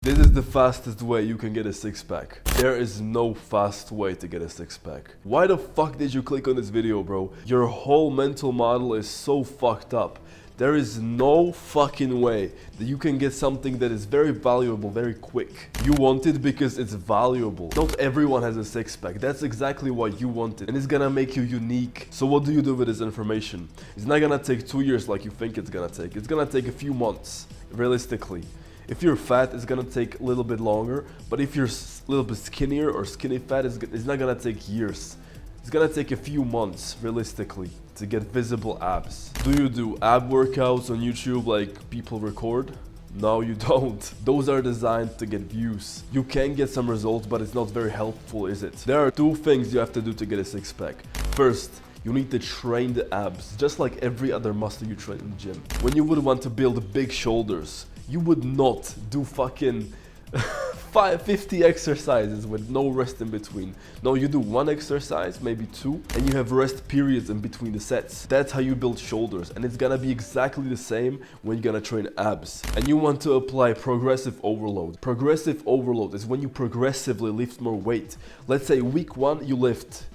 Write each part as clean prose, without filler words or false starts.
This is the fastest way you can get a six-pack. There is no fast way to get a six-pack. Why the fuck did you click on this video, bro? Your whole mental model is so fucked up. There is no fucking way that you can get something that is very valuable very quick. You want it because it's valuable. Not everyone has a six-pack. That's exactly why you want it. And it's gonna make you unique. So what do you do with this information? It's not gonna take 2 years like you think it's gonna take. It's gonna take a few months, realistically. If you're fat, it's gonna take a little bit longer. But if you're a little bit skinnier or skinny fat, it's not gonna take years. It's gonna take a few months, realistically, to get visible abs. Do you do ab workouts on YouTube like people record? No, you don't. Those are designed to get views. You can get some results, but it's not very helpful, is it? There are two things you have to do to get a six-pack. First, you need to train the abs, just like every other muscle you train in the gym. When you would want to build big shoulders, you would not do fucking 50 exercises with no rest in between. No, you do one exercise, maybe two, and you have rest periods in between the sets. That's how you build shoulders, and it's gonna be exactly the same when you're gonna train abs. And you want to apply progressive overload. Progressive overload is when you progressively lift more weight. Let's say week 1 you lift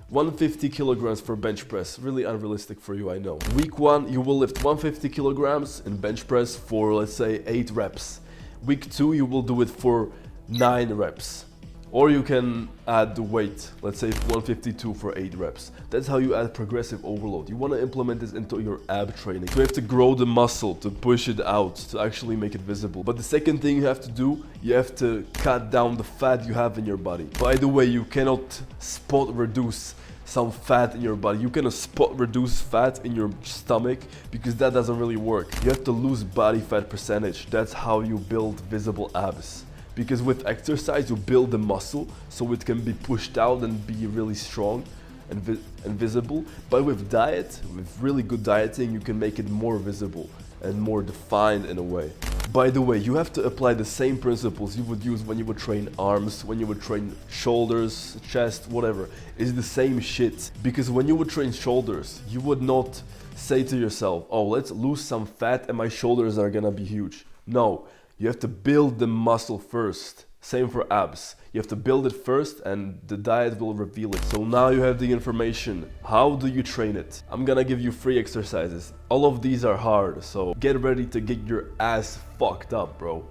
150 kilograms for bench press. Really unrealistic for you, I know. Week 1 you will lift 150 kilograms in bench press for, let's say, 8 reps. Week 2 you will do it for 9 reps. Or you can add the weight, let's say 152 for 8 reps. That's how you add progressive overload. You want to implement this into your ab training. So you have to grow the muscle, to push it out, to actually make it visible. But the second thing you have to do, you have to cut down the fat you have in your body. By the way, you cannot spot reduce some fat in your body. You cannot spot reduce fat in your stomach because that doesn't really work. You have to lose body fat percentage. That's how you build visible abs. Because with exercise you build the muscle so it can be pushed out and be really strong and visible. But with diet, with really good dieting, you can make it more visible and more defined in a way. By the way, you have to apply the same principles you would use when you would train arms, when you would train shoulders, chest, whatever. It's the same shit. Because when you would train shoulders, you would not say to yourself, oh, let's lose some fat and my shoulders are gonna be huge. No, you have to build the muscle first. Same for abs. You have to build it first and the diet will reveal it. So now you have the information. How do you train it? I'm gonna give you 3 exercises. All of these are hard, so get ready to get your ass fucked up, bro.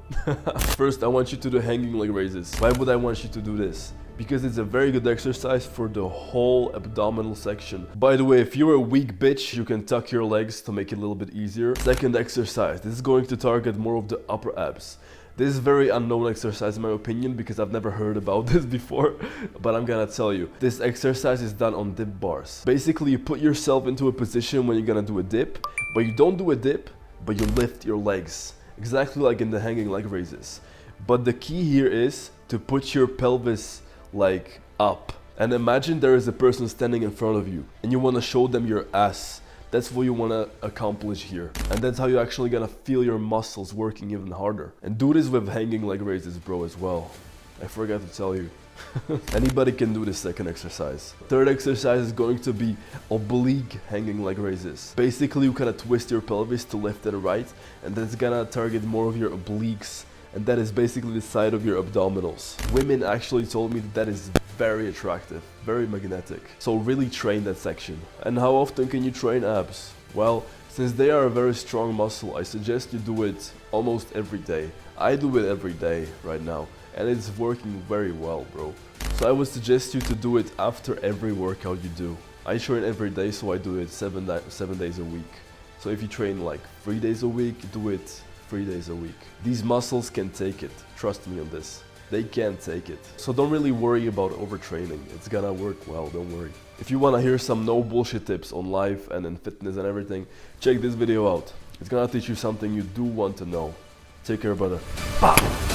First, I want you to do hanging leg raises. Why would I want you to do this? Because it's a very good exercise for the whole abdominal section. By the way, if you're a weak bitch, you can tuck your legs to make it a little bit easier. Second exercise, this is going to target more of the upper abs. This is a very unknown exercise in my opinion because I've never heard about this before, but I'm gonna tell you. This exercise is done on dip bars. Basically, you put yourself into a position when you're gonna do a dip, but you don't do a dip, but you lift your legs. Exactly like in the hanging leg raises. But the key here is to put your pelvis like up. And imagine there is a person standing in front of you and you wanna show them your ass. That's what you want to accomplish here. And that's how you're actually gonna feel your muscles working even harder. And do this with hanging leg raises, bro, as well. I forgot to tell you. Anybody can do this second exercise. Third exercise is going to be oblique hanging leg raises. Basically, you kind of twist your pelvis to left and right, and that's gonna target more of your obliques. And that is basically the side of your abdominals. Women actually told me that is very attractive, very magnetic. So really train that section. And how often can you train abs? Well, since they are a very strong muscle, I suggest you do it almost every day. I do it every day right now, and it's working very well, bro. So I would suggest you to do it after every workout you do. I train every day, so I do it 7 days a week. So if you train like 3 days a week, do it 3 days a week. These muscles can take it. Trust me on this. They can take it. So don't really worry about overtraining. It's gonna work well, don't worry. If you wanna hear some no bullshit tips on life and in fitness and everything, check this video out. It's gonna teach you something you do want to know. Take care, brother. Bye.